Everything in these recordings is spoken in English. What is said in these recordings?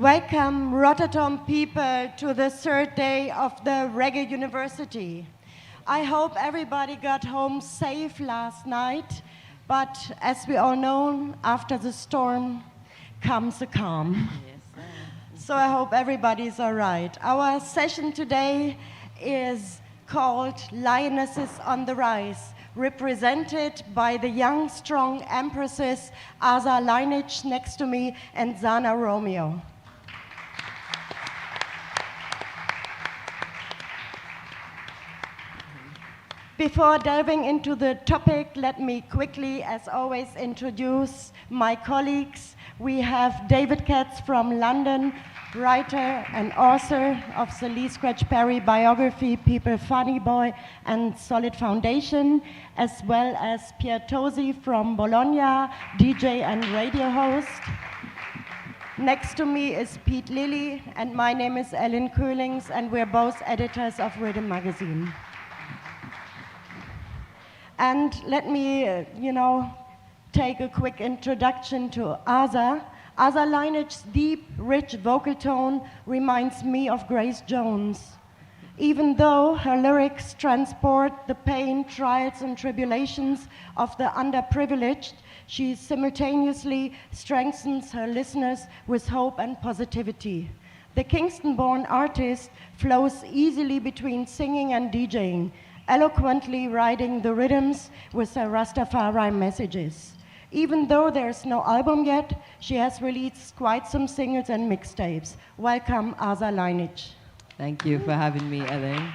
Welcome, Rototom people, to the third day of the Reggae University. I hope everybody got home safe last night, but as we all know, after the storm comes a calm. So I hope everybody's all right. Our session today is called Lionesses on the Rise, represented by the young, strong empresses Aza Lineage next to me and Xana Romeo. Before delving into the topic, let me quickly, as always, introduce my colleagues. We have David Katz from London, writer and author of the Lee Scratch Perry biography, People Funny Boy and Solid Foundation, as well as Pier Tosi from Bologna, DJ and radio host. Next to me is Pete Lilly, and my name is Ellen Koehlings, and we're both editors of Riddim Magazine. And let me, take a quick introduction to Aza. Aza Lineage's deep, rich vocal tone reminds me of Grace Jones. Even though her lyrics transport the pain, trials, and tribulations of the underprivileged, she simultaneously strengthens her listeners with hope and positivity. The Kingston-born artist flows easily between singing and DJing, eloquently riding the rhythms with her Rastafari messages. Even though there's no album yet, she has released quite some singles and mixtapes. Welcome, Aza Lineage. Thank you for having me, Ellen.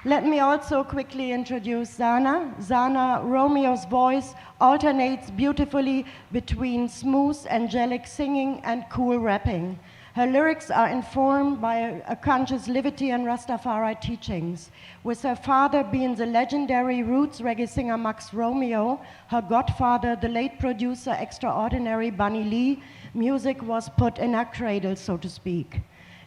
Let me also quickly introduce Xana. Xana Romeo's voice alternates beautifully between smooth, angelic singing and cool rapping. Her lyrics are informed by a conscious liberty and Rastafari teachings. With her father being the legendary roots reggae singer Max Romeo, her godfather, the late producer extraordinary Bunny Lee, music was put in her cradle, so to speak.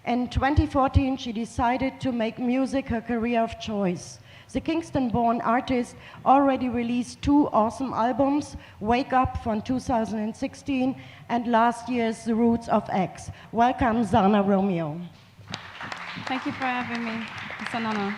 In 2014, she decided to make music her career of choice. The Kingston-born artist already released 2 awesome albums, Wake Up from 2016 and last year's The Roots of X. Welcome, Xana Romeo. Thank you for having me. It's an honor.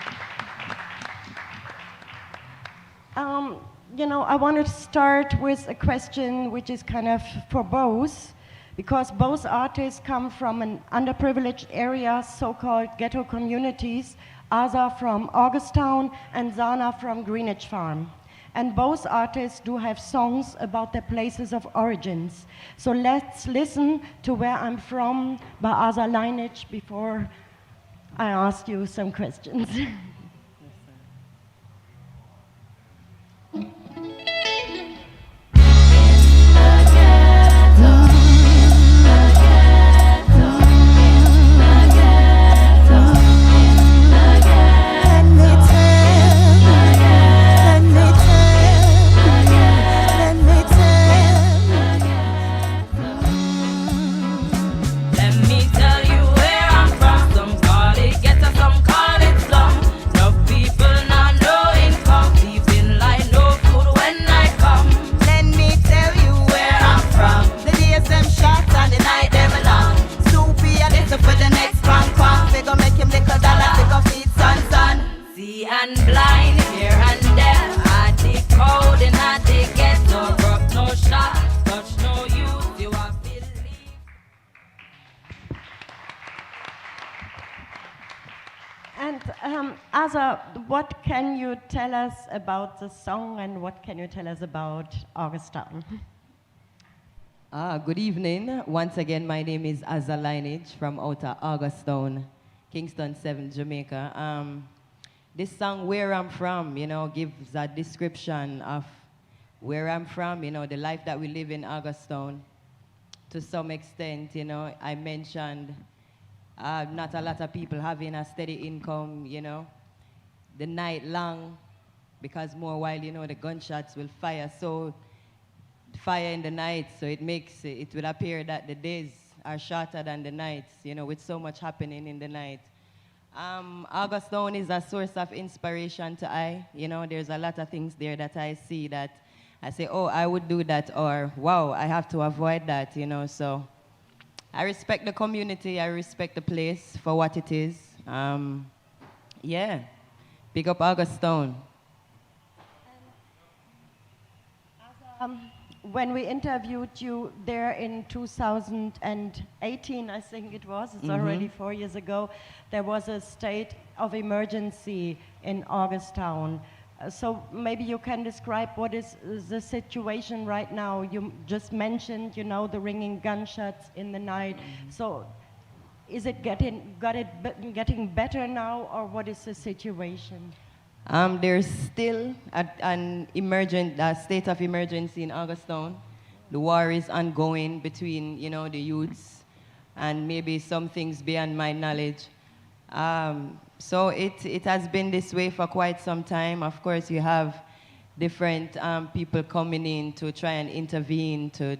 I want to start with a question which is kind of for both, because both artists come from an underprivileged area, so-called ghetto communities, Aza from Augustown and Xana from Greenwich Farm. And both artists do have songs about their places of origins. So let's listen to Where I'm From by Aza Lineage before I ask you some questions. Aza, what can you tell us about the song and what can you tell us about Augustown? Good evening. Once again, my name is Aza Lineage from outer Augustown, Kingston 7, Jamaica. This song, Where I'm From, gives a description of where I'm from, the life that we live in Augustown. To some extent, I mentioned not a lot of people having a steady income, the night long, because more while, the gunshots will fire. So fire in the night, so it will appear that the days are shorter than the nights, with so much happening in the night. Augustown is a source of inspiration to I. There's a lot of things there that I see that I say, oh, I would do that, or wow, I have to avoid that, you know. So I respect the community, I respect the place for what it is. Yeah, big up Augusttown. When we interviewed you there in 2018, I think it was, it's already 4 years ago, there was a state of emergency in Augusttown. So maybe you can describe what is the situation right now. You just mentioned, you know, the ringing gunshots in the night. So is it getting better now, or what is the situation? There's still an state of emergency in Augusttown. The war is ongoing between, you know, the youths, and maybe some things beyond my knowledge. So it has been this way for quite some time. Of course, you have different people coming in to try and intervene, to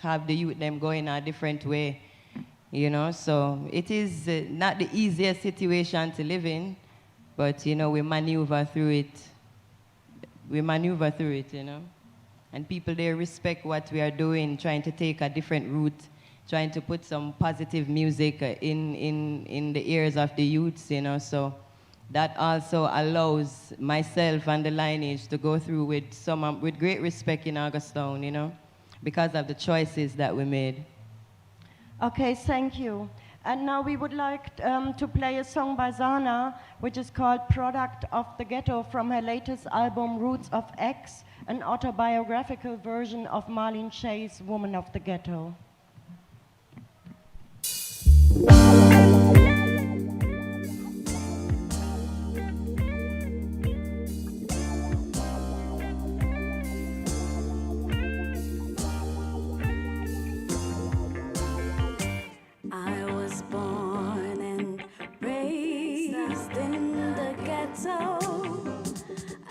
have the youth them going a different way, you know. So it is not the easiest situation to live in. But, you know, we maneuver through it. We maneuver through it, you know. And people, they respect what we are doing, trying to take a different route, trying to put some positive music in the ears of the youths, you know. So that also allows myself and the lineage to go through with great respect in Augusttown, you know, because of the choices that we made. Okay, thank you. And now we would like to play a song by Xana, which is called Product of the Ghetto, from her latest album, Roots of X, an autobiographical version of Marlene Shay's Woman of the Ghetto.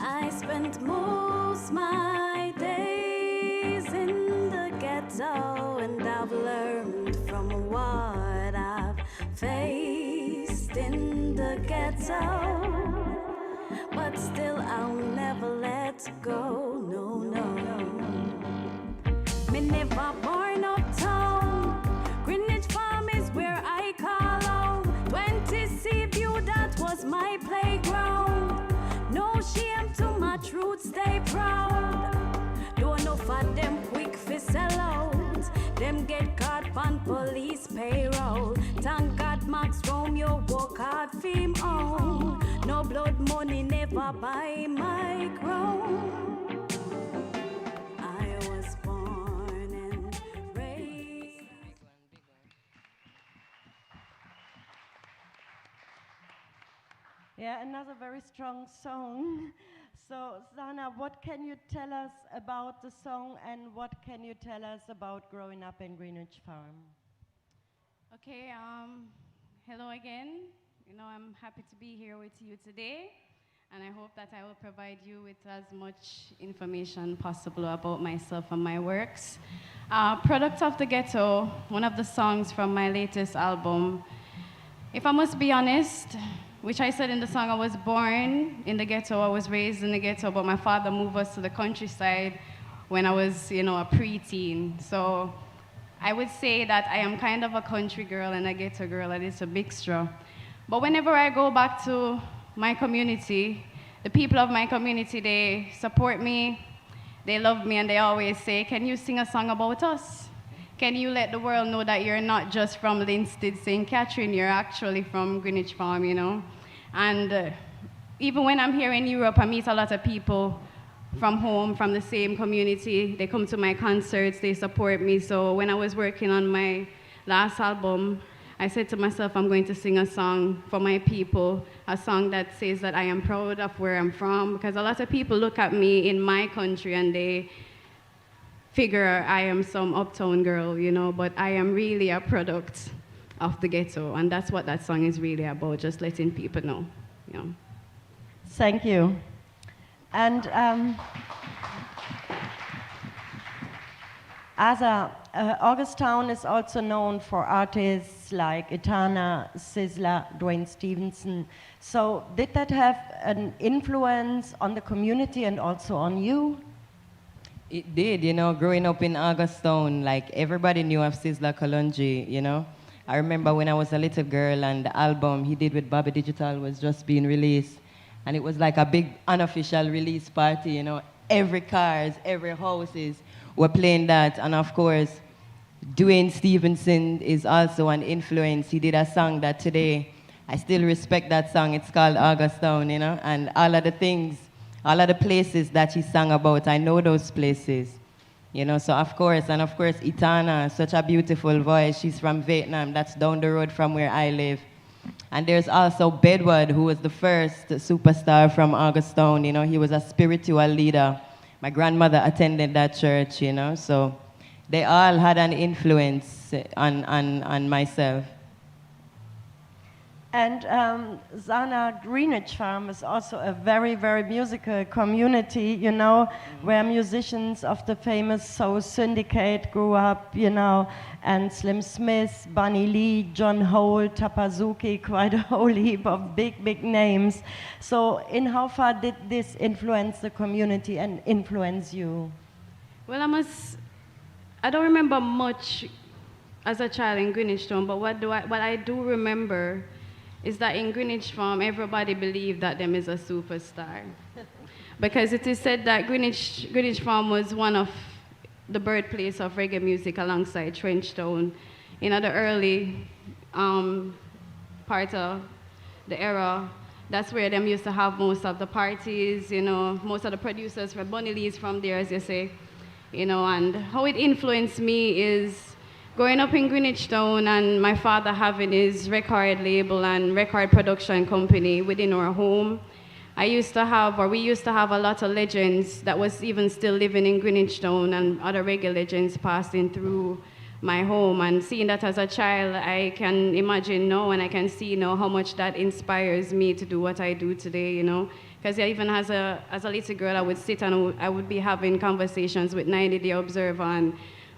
I spent most my days in the ghetto, and I've learned from what I've faced in the ghetto. But still I'll never let go, no, no. Me never born uptown. Greenwich Farm is where I call home. 20 Sea View, that was my playground. No shame to my roots, stay proud. Don't know for them quick fi sell out. Them get caught on police payroll. Thank God Max Romeo work hard for him own. No blood money never buy my crown. I was born and raised. Yeah, another very strong song. So, Xana, what can you tell us about the song, and what can you tell us about growing up in Greenwich Farm? Okay, hello again. You know, I'm happy to be here with you today, and I hope that I will provide you with as much information possible about myself and my works. Product of the Ghetto, one of the songs from my latest album. If I must be honest, which I said in the song, I was born in the ghetto, I was raised in the ghetto, but my father moved us to the countryside when I was, you know, a preteen. So I would say that I am kind of a country girl and a ghetto girl, and it's a mixture. But whenever I go back to my community, the people of my community, they support me, they love me, and they always say, can you sing a song about us? Can you let the world know that you're not just from Linstead, St. Catherine, you're actually from Greenwich Farm, you know? And even when I'm here in Europe, I meet a lot of people from home, from the same community. They come to my concerts, they support me. So when I was working on my last album, I said to myself, I'm going to sing a song for my people, a song that says that I am proud of where I'm from, because a lot of people look at me in my country and they figure I am some uptown girl, you know, but I am really a product of the ghetto, and that's what that song is really about, just letting people know, you know. Thank you. And Aza, Augusttown is also known for artists like Etana, Sizzla, Dwayne Stevenson. So did that have an influence on the community and also on you? It did, you know, growing up in Augustown, like everybody knew of Sizzla Kalonji, you know. I remember when I was a little girl and the album he did with Bobby Digital was just being released. And it was like a big unofficial release party, you know. Every cars, every houses were playing that. And of course, Dwayne Stevenson is also an influence. He did a song that today, I still respect that song. It's called Augustown, you know. And all of the things, all of the places that he sang about, I know those places. You know, so of course, and of course, Itana, such a beautiful voice. She's from Vietnam. That's down the road from where I live. And there's also Bedward, who was the first superstar from Augustown. You know, he was a spiritual leader. My grandmother attended that church, you know, so they all had an influence on myself. And Xana Greenwich Farm is also a very, very musical community, you know, where musicians of the famous Soul Syndicate grew up, you know, and Slim Smith, Bunny Lee, John Holt, Tapazuki, quite a whole heap of big, big names. So in how far did this influence the community and influence you? Well, I don't remember much as a child in Greenwich Town, but what I do remember is that in Greenwich Farm, everybody believed that them is a superstar. Because it is said that Greenwich Farm was one of the birthplace of reggae music alongside Trenchtown. In the early part of the era, that's where them used to have most of the parties, you know, most of the producers from Bunny Lee's from there, as you say, you know, and how it influenced me is growing up in Greenwich Town and my father having his record label and record production company within our home. We used to have a lot of legends that was even still living in Greenwich Town and other reggae legends passing through my home. And seeing that as a child, I can imagine now and I can see now how much that inspires me to do what I do today, you know. Because even as a little girl, I would sit and I would be having conversations with 90 Day Observer and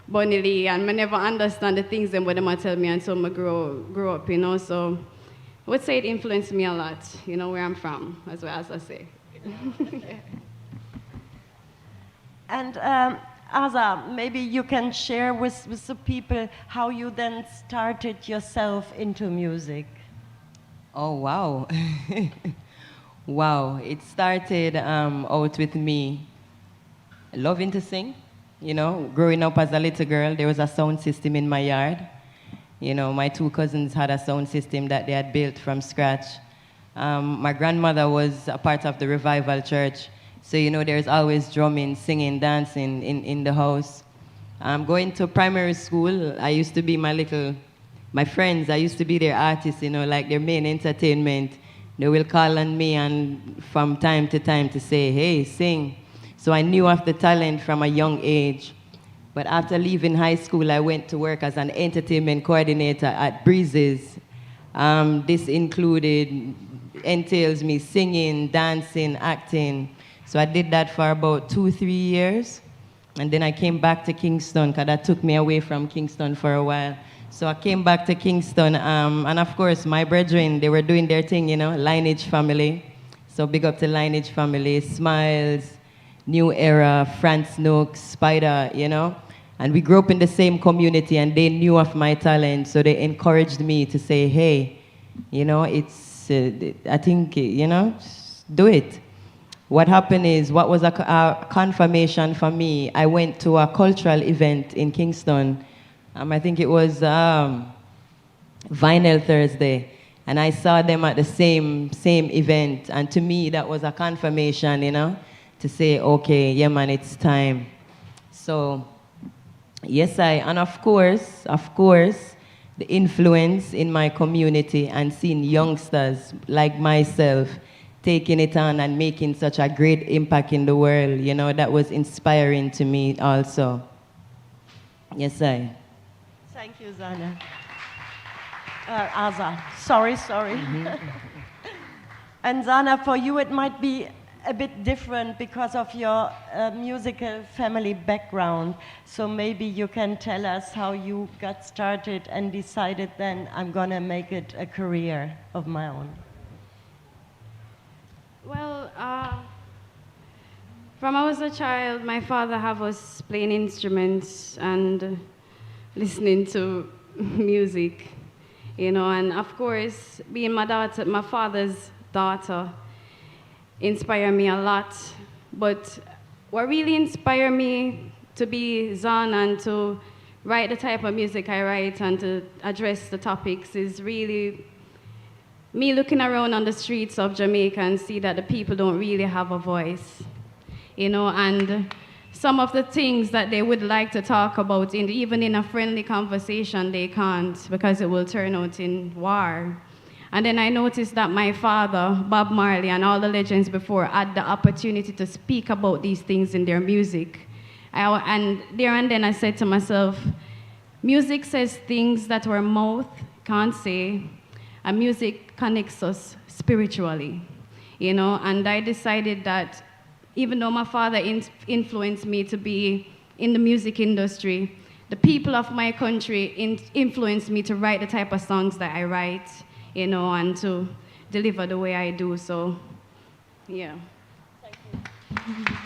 Bunny Lee, and I never understand the things them what them tell me until I grow up, you know. So I would say it influenced me a lot, you know, where I'm from, as well as I say. Yeah. And Aza, maybe you can share with the people how you then started yourself into music. Oh, wow. Wow, it started out with me loving to sing. You know, growing up as a little girl, there was a sound system in my yard. You know, my two cousins had a sound system that they had built from scratch. My grandmother was a part of the revival church. So, you know, there's always drumming, singing, dancing in the house. Going to primary school, I used to be my friends, I used to be their artists, you know, like their main entertainment. They will call on me and from time to time to say, hey, sing. So I knew of the talent from a young age. But after leaving high school, I went to work as an entertainment coordinator at Breezes. This entails me singing, dancing, acting. So I did that for about 2-3 years. And then I came back to Kingston, because that took me away from Kingston for a while. So I came back to Kingston, and of course, my brethren, they were doing their thing, you know, Lineage family. So big up to Lineage family, Smiles, New Era, France Nook, Spider, you know. And we grew up in the same community and they knew of my talent. So they encouraged me to say, hey, you know, it's, I think, you know, just do it. What happened is, what was a confirmation for me, I went to a cultural event in Kingston. I think it was Vinyl Thursday. And I saw them at the same event. And to me, that was a confirmation, you know, to say, okay, yeah, man, it's time. So, yes, and of course, the influence in my community and seeing youngsters like myself taking it on and making such a great impact in the world, you know, that was inspiring to me also. Yes, Thank you, Xana. Aza, sorry. Mm-hmm. And Xana, for you it might be a bit different because of your musical family background. So maybe you can tell us how you got started and decided then I'm gonna make it a career of my own. Well, From I was a child, my father have us playing instruments and listening to music, you know, and of course, being my father's daughter inspired me a lot. But what really inspired me to be Xana and to write the type of music I write and to address the topics is really me looking around on the streets of Jamaica and see that the people don't really have a voice, you know, and some of the things that they would like to talk about, even in a friendly conversation, they can't because it will turn out in war. And then I noticed that my father, Bob Marley, and all the legends before had the opportunity to speak about these things in their music. And then I said to myself, music says things that our mouth can't say, and music connects us spiritually, you know? And I decided that even though my father influenced me to be in the music industry, the people of my country influenced me to write the type of songs that I write, you know, and to deliver the way I do, so, yeah. Thank you.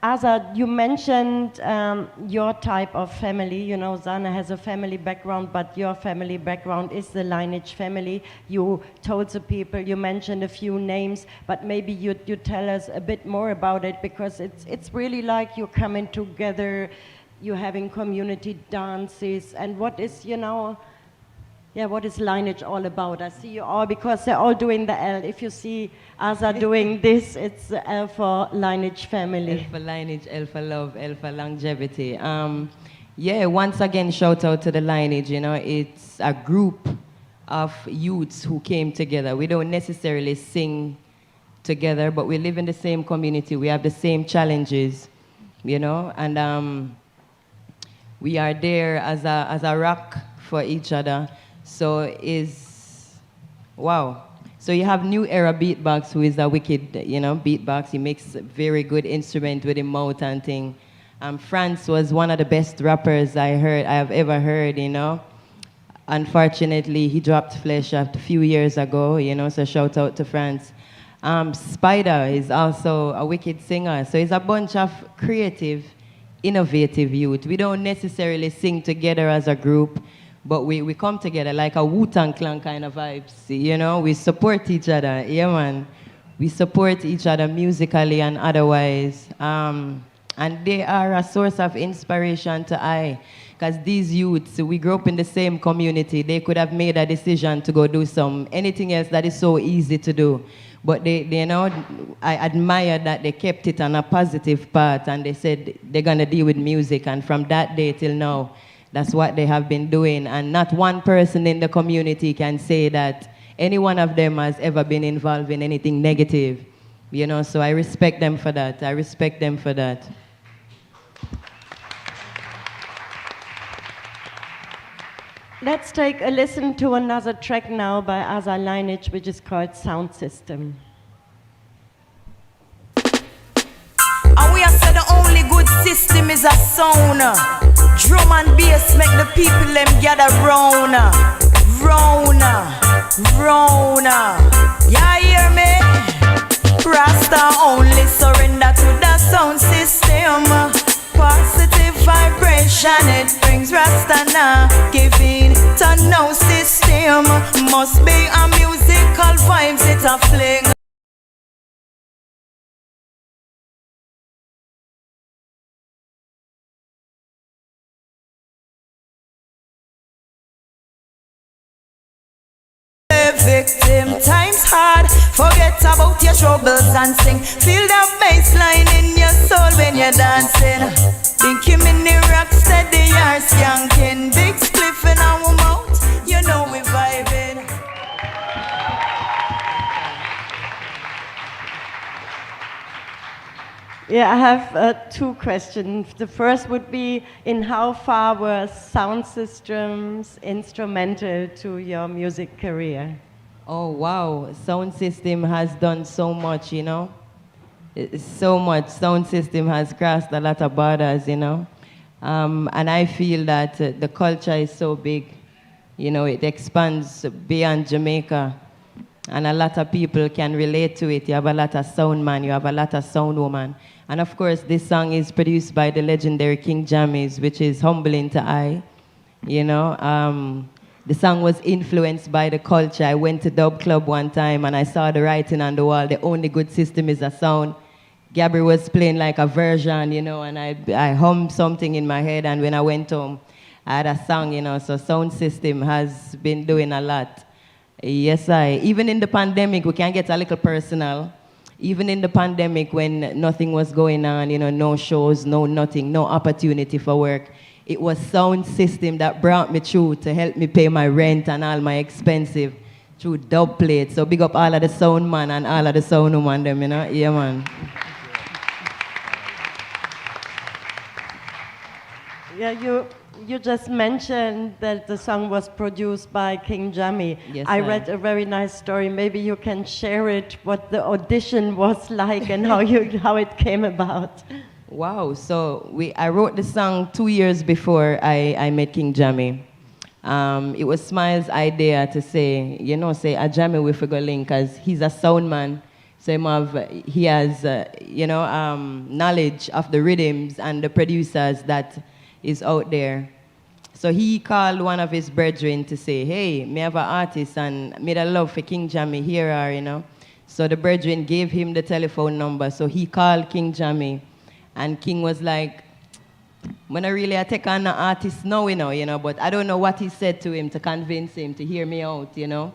Aza, you mentioned your type of family. You know, Xana has a family background, but your family background is the lineage family. You told the people, you mentioned a few names, but maybe you tell us a bit more about it, because it's really like you're coming together, you're having community dances, and what is, you know, yeah, what is lineage all about? I see you all, because they're all doing the L. If you see Aza doing this, it's the L for lineage family. L for lineage, L for love, L for longevity. Yeah, once again, shout out to the lineage. You know, it's a group of youths who came together. We don't necessarily sing together, but we live in the same community. We have the same challenges, you know, and we are there as a rock for each other. So wow. So you have New Era Beatbox, who is a wicked, you know, beatbox. He makes very good instrument with his mouth and thing. Franz was one of the best rappers I have ever heard, you know. Unfortunately, he dropped flesh a few years ago, you know, so shout out to Franz. Spider is also a wicked singer. So it's a bunch of creative, innovative youth. We don't necessarily sing together as a group, but we come together like a Wu-Tang Clan kind of vibes, you know? We support each other, yeah, man. We support each other musically and otherwise. And they are a source of inspiration to I, because these youths, we grew up in the same community. They could have made a decision to go do anything else that is so easy to do. But they, you know, I admire that they kept it on a positive path, and they said they're gonna deal with music, and from that day till now, that's what they have been doing. And not one person in the community can say that any one of them has ever been involved in anything negative, you know, so I respect them for that. I respect them for that. Let's take a listen to another track now by Aza Lineage, which is called Sound System. And we have said the only good system is a sound. Drum and bass make the people them gather round. Round, round. Ya hear me? Rasta only surrender to the sound system. Positive vibration, it brings Rasta now. Giving to no system. Must be a musical vibes, it's a fling. Victim, time's hard. Forget about your troubles and sing. Feel the bass line in your soul when you're dancing. Think you mini rock steady, you're skanking. Big spliff in our mouth, you know we vibing. Yeah, I have two questions. The first would be, in how far were sound systems instrumental to your music career? Oh, wow. Sound system has done so much, you know. So much. Sound system has crossed a lot of borders, you know. And I feel that the culture is so big, you know, it expands beyond Jamaica. And a lot of people can relate to it. You have a lot of sound man, you have a lot of sound woman. And of course, this song is produced by the legendary King Jammies, which is humbling to I. You know, the song was influenced by the culture. I went to Dub Club one time and I saw the writing on the wall, the only good system is a sound. Gabby was playing like a version, you know, and I hummed something in my head, and when I went home, I had a song, you know, so sound system has been doing a lot. Yes, even in the pandemic, we can get a little personal. Even in the pandemic when nothing was going on, you know, no shows, no nothing, no opportunity for work, it was sound system that brought me through to help me pay my rent and all my expensive through dub plates. So big up all of the sound man and all of the sound woman them, you know, yeah man. Yeah, you just mentioned that the song was produced by King Jammy. Yes, I read a very nice story. Maybe you can share it, what the audition was like and how it came about. Wow, so I wrote the song 2 years before I met King Jammy. It was Smile's idea to say, you know, say a Jammy with a go link, because he's a sound man. So he has, you know, knowledge of the rhythms and the producers that is out there. So he called one of his brethren to say, hey, me have an artist and me a love for King Jammy, here are, you know. So the brethren gave him the telephone number. So he called King Jammy, and King was like, when I really take on an artist now, you know, but I don't know what he said to him to convince him to hear me out, you know.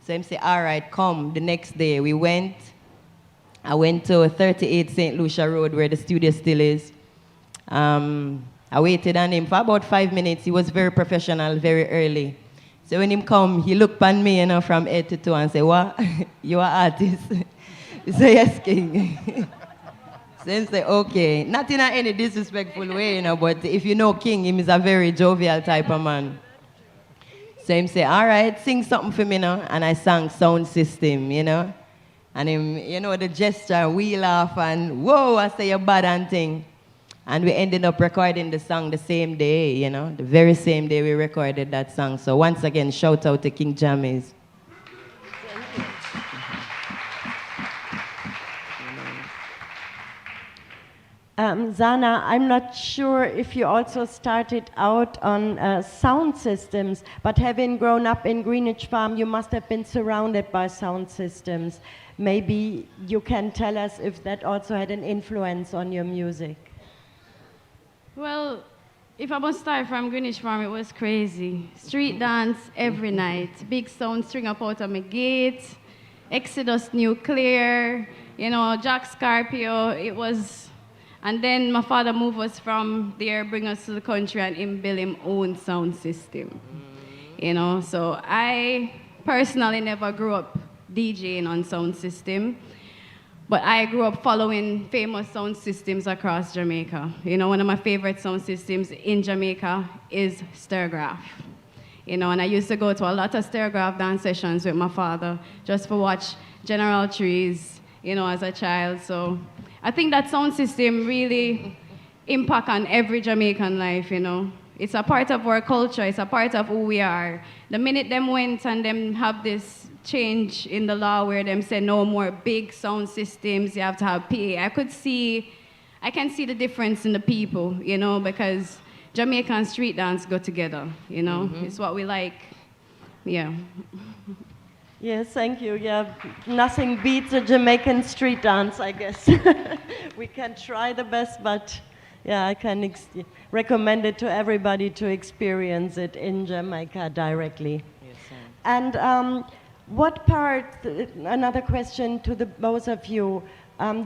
So him say, all right, come. The next day we went. I went to 38 St. Lucia Road where the studio still is. I waited on him for about 5 minutes. He was very professional, very early. So when him come, he looked on me, you know, from head to toe and said, what? You are artist? He said, yes, King. So he said, okay. Not in any disrespectful way, you know, but if you know King, he is a very jovial type of man. So him say, all right, sing something for me now. And I sang Sound System, you know. And him, you know, the gesture, we laugh and, whoa, I say you're bad and thing. And we ended up recording the song the same day, you know, the very same day we recorded that song. So once again, shout out to King Jammies. Xana, I'm not sure if you also started out on sound systems, but having grown up in Greenwich Farm, you must have been surrounded by sound systems. Maybe you can tell us if that also had an influence on your music. Well, if I must start from Greenwich Farm, it was crazy. Street dance every night. Big sound string up out of my gate. Exodus Nuclear, you know, Jack Scorpio. It was, and then my father moved us from there, bring us to the country, and him build him own sound system. You know, so I personally never grew up DJing on sound system. But I grew up following famous sound systems across Jamaica. You know, one of my favorite sound systems in Jamaica is Stirgraph. You know, and I used to go to a lot of Stirgraph dance sessions with my father just to watch General Trees, you know, as a child. So I think that sound system really impact on every Jamaican life, you know. It's a part of our culture, it's a part of who we are. The minute them went and them have this change in the law where them say no more big sound systems, you have to have PA. I can see the difference in the people, you know, because Jamaica and street dance go together, you know. It's what we like, yeah. Yes, thank you. Yeah, nothing beats a Jamaican street dance, I guess. We can try the best, but yeah, I can recommend it to everybody to experience it in Jamaica directly. Yes, sir. And what part, another question to the both of you,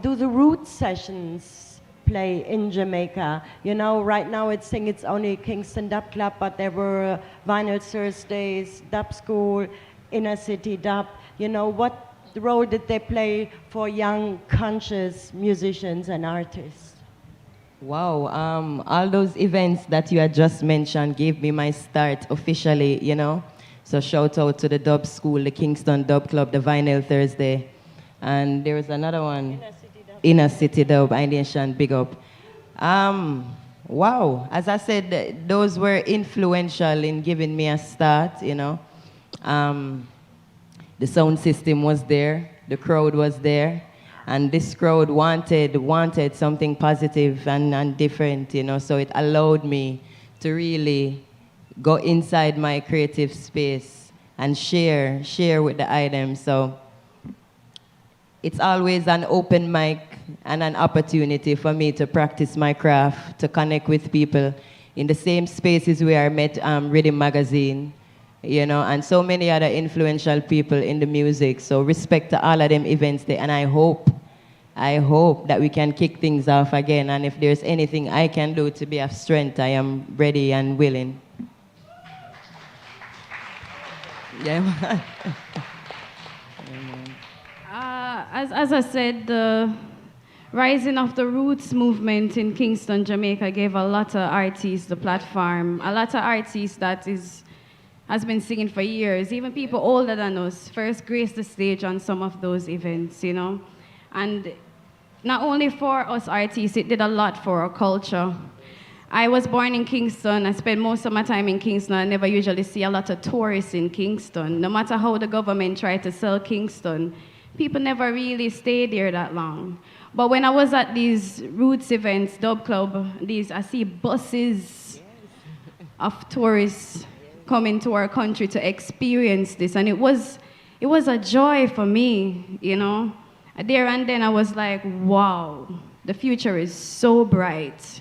do the root sessions play in Jamaica? You know, right now it's only Kingston Dub Club, but there were Vinyl Thursdays, Dub School, Inner City Dub. You know, what role did they play for young, conscious musicians and artists? Wow, all those events that you had just mentioned gave me my start officially, you know. So shout out to the Dub School, the Kingston Dub Club, the Vinyl Thursday. And there was another one, Inner City Dub, Nation, big up. Wow, as I said, those were influential in giving me a start, you know. The sound system was there, the crowd was there, and this crowd wanted something positive and different, you know, so it allowed me to really go inside my creative space and share with the items. So it's always an open mic and an opportunity for me to practice my craft, to connect with people in the same spaces where I met Riddim Magazine, you know, and so many other influential people in the music. So respect to all of them events there, and I hope that we can kick things off again, and if there's anything I can do to be of strength, I am ready and willing. Yeah, man. As I said, the rising of the roots movement in Kingston, Jamaica gave a lot of artists the platform, a lot of artists that has been singing for years, even people older than us, first graced the stage on some of those events, you know. And not only for us artists, it did a lot for our culture. I was born in Kingston. I spent most of my time in Kingston. I never usually see a lot of tourists in Kingston. No matter how the government tried to sell Kingston, people never really stayed there that long. But when I was at these roots events, Dub Club, I see buses of tourists coming to our country to experience this. And it was a joy for me, you know. There and then I was like, wow, the future is so bright,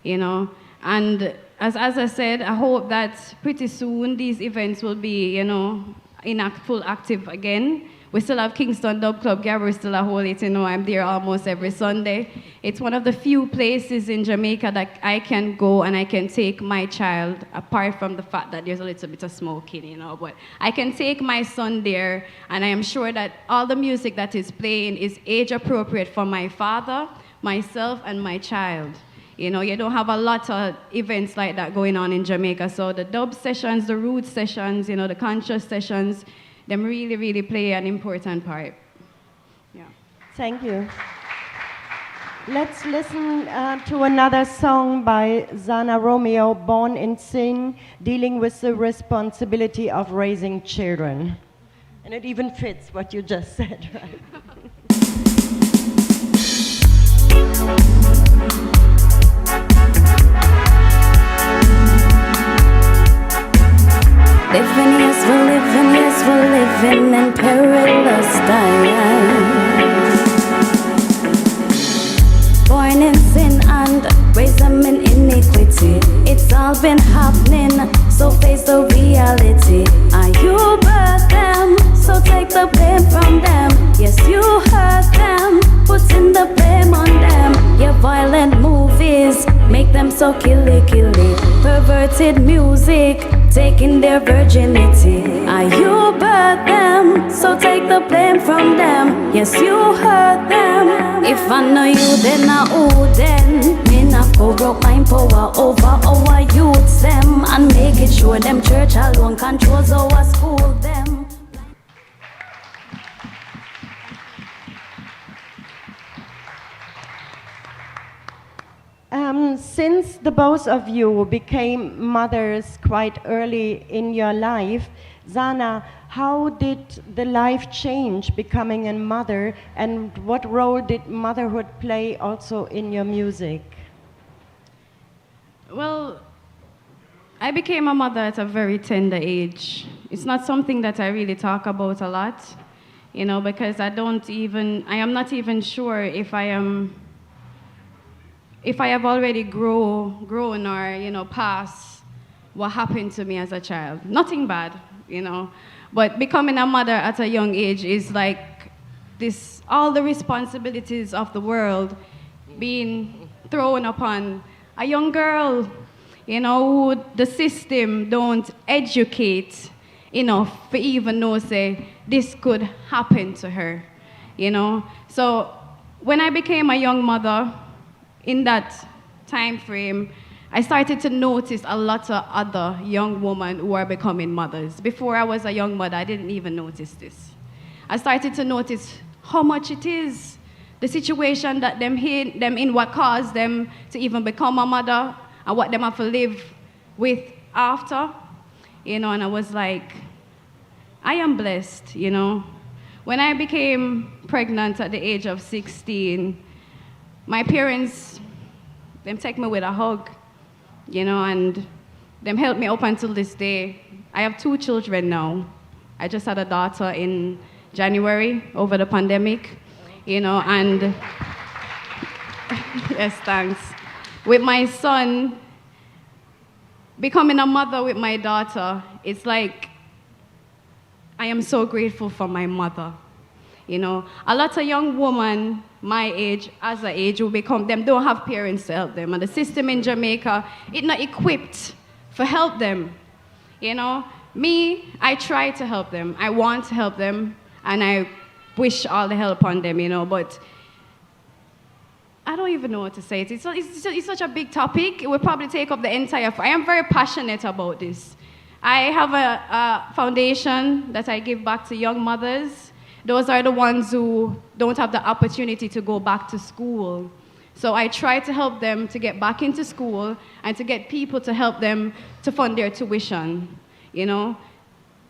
you know. And as I said, I hope that pretty soon these events will be, you know, in full active again. We still have Kingston Dub Club. Gary still a hold it, you know. I'm there almost every Sunday. It's one of the few places in Jamaica that I can go and I can take my child, apart from the fact that there's a little bit of smoking, you know. But I can take my son there, and I am sure that all the music that is playing is age appropriate for my father, myself, and my child. You know, you don't have a lot of events like that going on in Jamaica. So the dub sessions, the roots sessions, you know, the conscious sessions, them really, really play an important part. Yeah. Thank you. Let's listen to another song by Xana Romeo, Born in Sin, dealing with the responsibility of raising children. And it even fits what you just said, right? Living, yes, we're living in perilous times. Born in sin and raised them in iniquity. It's all been happening, so face the reality. And you birthed them, so take the blame from them. Yes, you hurt them, putting the blame on them. Your violent movies make them so killy. Perverted music, taking their virginity. And you birthed them, so take the blame from them. Yes, you hurt them. If I know you, then I who then? Me not corrupt mind power over our youths them, and make it sure them church alone controls our school them. Since the both of you became mothers quite early in your life, Xana, how did the life change becoming a mother, and what role did motherhood play also in your music? Well, I became a mother at a very tender age. It's not something that I really talk about a lot, you know, because I am not even sure if I have already grown or, you know, past what happened to me as a child. Nothing bad, you know. But becoming a mother at a young age is like this, all the responsibilities of the world being thrown upon a young girl, you know, who the system don't educate enough to even know, say, this could happen to her, you know. So when I became a young mother, in that time frame, I started to notice a lot of other young women who are becoming mothers. Before I was a young mother, I didn't even notice this. I started to notice how much it is, the situation that them in, what caused them to even become a mother, and what them have to live with after, you know. And I was like, I am blessed, you know. When I became pregnant at the age of 16, my parents, them take me with a hug, you know, and them helped me up until this day. I have 2 children now. I just had a daughter in January over the pandemic, you know, and yes, thanks. With my son, becoming a mother with my daughter, it's like I am so grateful for my mother. You know, a lot of young women my age, Aza age, who become, them don't have parents to help them. And the system in Jamaica, it's not equipped for help them. You know, me, I try to help them. I want to help them, and I wish all the help on them, you know, but I don't even know what to say. It's such a big topic. It would probably take up the entire, I am very passionate about this. I have a foundation that I give back to young mothers. Those are the ones who don't have the opportunity to go back to school. So I try to help them to get back into school and to get people to help them to fund their tuition. You know,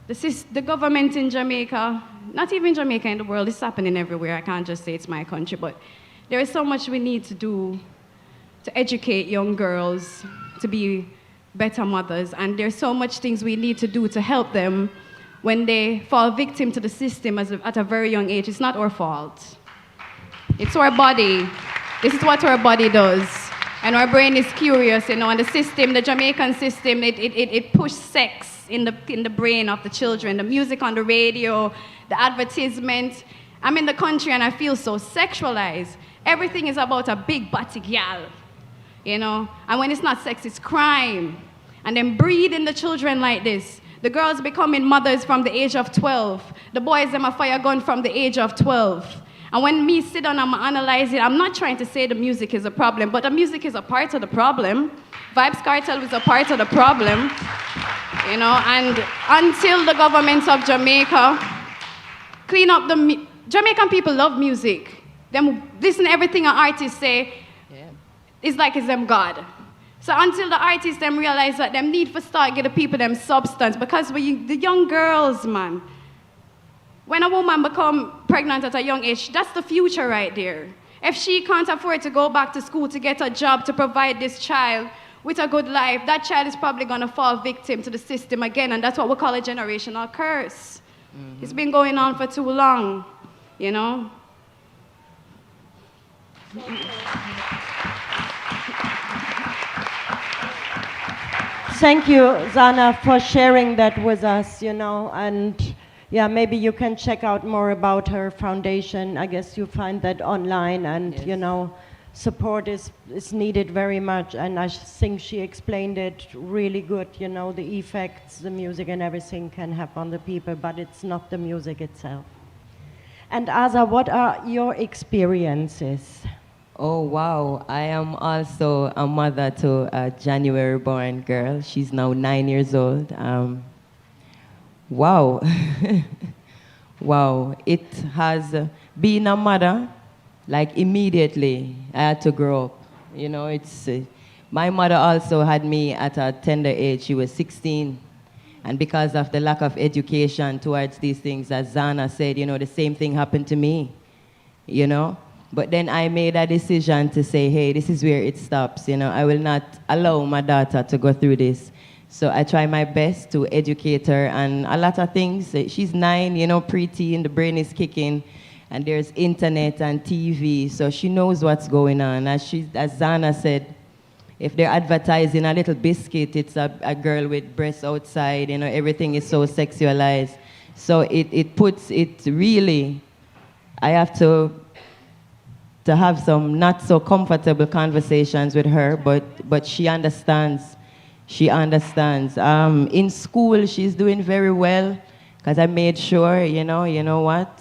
the government in Jamaica, not even Jamaica, in the world, it's happening everywhere. I can't just say it's my country, but there is so much we need to do to educate young girls to be better mothers, and there's so much things we need to do to help them when they fall victim to the system at a very young age. It's not our fault. It's our body. This is what our body does. And our brain is curious, you know, and the system, the Jamaican system, it pushes sex in the brain of the children, the music on the radio, the advertisement. I'm in the country and I feel so sexualized. Everything is about a big body gal, you know? And when it's not sex, it's crime. And then breeding the children like this. The girls becoming mothers from the age of 12. The boys, them a fire gun from the age of 12. And when me sit down and analyze it, I'm not trying to say the music is a problem, but the music is a part of the problem. Vybz Kartel is a part of the problem, you know, and until the government of Jamaica clean up the, Jamaican people love music. Them listen to everything an artist say, yeah. It's like it's them God. So until the artists them realize that them need to start get the people them substance, because the young girls, man, when a woman become pregnant at a young age, that's the future right there. If she can't afford to go back to school to get a job to provide this child with a good life, that child is probably gonna fall victim to the system again, and that's what we call a generational curse. Mm-hmm. It's been going on for too long, you know? Thank you, Xana, for sharing that with us, you know, and yeah, maybe you can check out more about her foundation. I guess you find that online, and yes. You know, support is needed very much, and I think she explained it really good, you know, the effects the music and everything can have on the people, but it's not the music itself. And Aza, what are your experiences? Oh, wow. I am also a mother to a January-born girl. She's now 9 years old. Wow. Wow. It has been a mother, like immediately I had to grow up. You know, it's, my mother also had me at a tender age. She was 16. And because of the lack of education towards these things, as Xana said, you know, the same thing happened to me, you know? But then I made a decision to say, hey, this is where it stops. You know, I will not allow my daughter to go through this. So I try my best to educate her on a lot of things. She's 9, you know, preteen, the brain is kicking, and there's internet and TV, so she knows what's going on. As Xana said, if they're advertising a little biscuit, it's a girl with breasts outside, you know, everything is so sexualized. So it puts it really, I have to have some not so comfortable conversations with her, but she understands. She understands. In school, she's doing very well, because I made sure, you know what?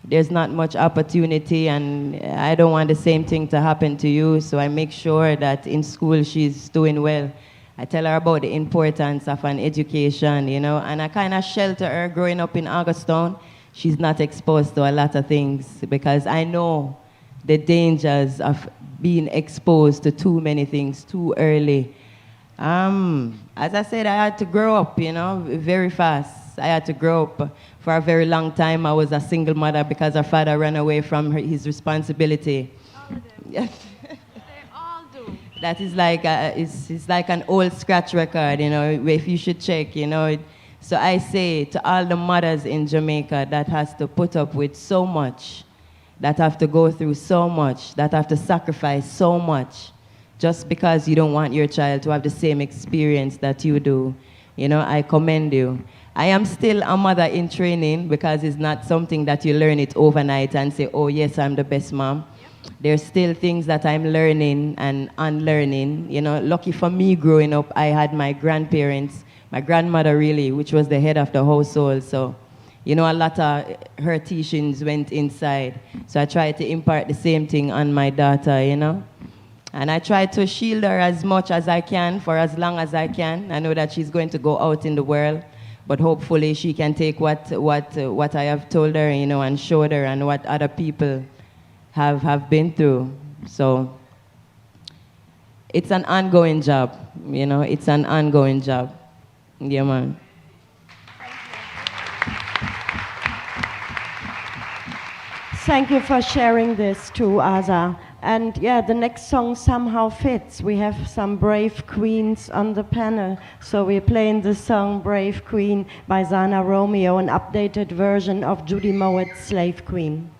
There's not much opportunity, and I don't want the same thing to happen to you, so I make sure that in school she's doing well. I tell her about the importance of an education, you know, and I kind of shelter her growing up in Augustown. She's not exposed to a lot of things, because I know the dangers of being exposed to too many things too early. As I said, I had to grow up, you know, very fast. I had to grow up. For a very long time, I was a single mother because her father ran away from his responsibility. All of them. Yes. They all do. That is like, it's like an old scratch record, you know, if you should check, you know. So I say to all the mothers in Jamaica that has to put up with so much, that have to go through so much, that have to sacrifice so much, just because you don't want your child to have the same experience that you do. You know, I commend you. I am still a mother in training because it's not something that you learn it overnight and say, oh yes, I'm the best mom. Yep. There's still things that I'm learning and unlearning. You know, lucky for me growing up, I had my grandparents, my grandmother really, which was the head of the household. So, you know, a lot of her teachings went inside. So I tried to impart the same thing on my daughter, you know. And I try to shield her as much as I can for as long as I can. I know that she's going to go out in the world, but hopefully she can take what I have told her, you know, and showed her and what other people have been through. So it's an ongoing job, you know, it's an ongoing job. Yeah, man. Thank you for sharing this too, Aza. And yeah, the next song somehow fits. We have some brave queens on the panel. So we're playing the song Brave Queen by Xana Romeo, an updated version of Judy Mowatt's Slave Queen.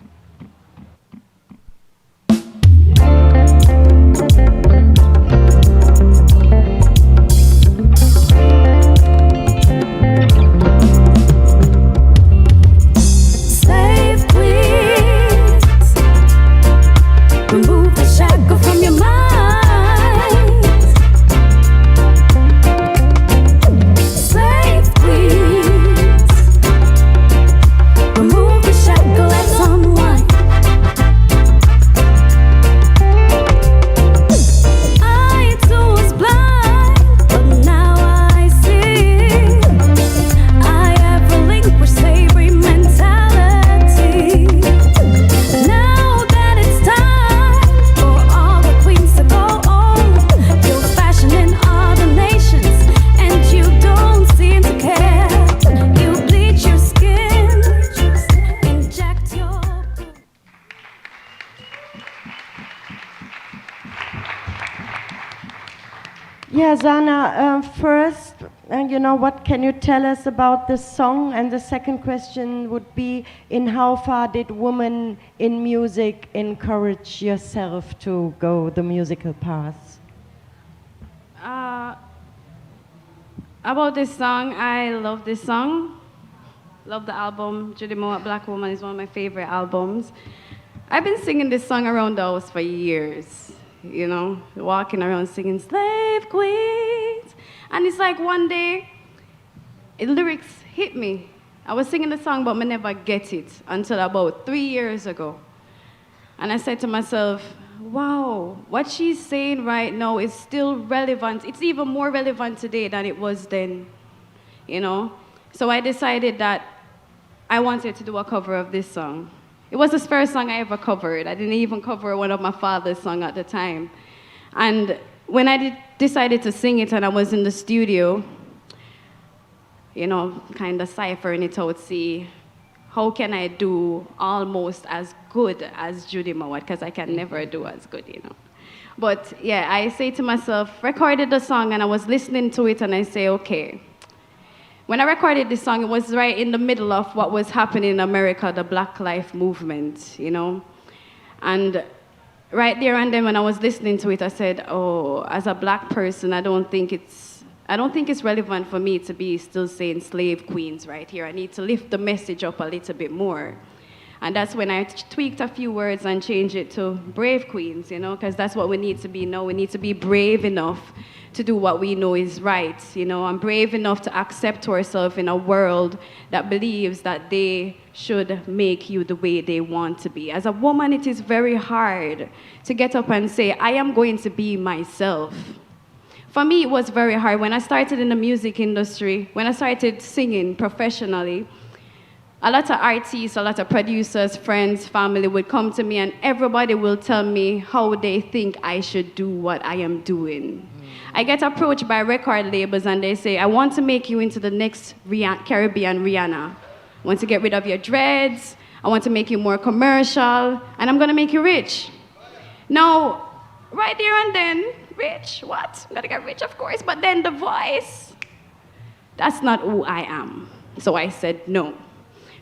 Remove the shackle from your mind. Slave queens, remove the shackle and unwind. I too was blind, but now I see. I have relinquished slavery mentality. Now that it's time for all the queens to go home, you're fashioning all the nations, and you don't seem to care. You bleach your skin, inject your. Yeah, Xana, first, you know, what can you tell us about this song? And the second question would be, in how far did women in music encourage yourself to go the musical path? About this song, I love this song. Love the album. Judy Mowat, Black Woman is one of my favorite albums. I've been singing this song around the house for years, you know, walking around singing Slave Queens. And it's like one day, lyrics hit me. I was singing the song, but I never get it until about 3 years ago. And I said to myself, wow, what she's saying right now is still relevant. It's even more relevant today than it was then, you know? So I decided that I wanted to do a cover of this song. It was the first song I ever covered. I didn't even cover one of my father's songs at the time. And when I decided to sing it and I was in the studio, you know, kind of ciphering it out, see, how can I do almost as good as Judy Mowat? Because I can never do as good, you know. But yeah, I say to myself, recorded the song and I was listening to it and I say, okay. When I recorded this song, it was right in the middle of what was happening in America, the Black Lives Movement, you know. And right there and then when I was listening to it, I said, oh, as a black person, I don't think it's relevant for me to be still saying slave queens right here. I need to lift the message up a little bit more. And that's when I tweaked a few words and changed it to brave queens, you know, because that's what we need to be now. We need to be brave enough to do what we know is right, you know, and brave enough to accept ourselves in a world that believes that they should make you the way they want to be. As a woman, it is very hard to get up and say, I am going to be myself. For me, it was very hard. When I started in the music industry, when I started singing professionally, a lot of artists, a lot of producers, friends, family would come to me and everybody will tell me how they think I should do what I am doing. I get approached by record labels and they say, I want to make you into the next Caribbean Rihanna. I want to get rid of your dreads. I want to make you more commercial. And I'm going to make you rich. Now, right there and then, rich, what? I'm going to get rich, of course. But then the voice, that's not who I am. So I said no.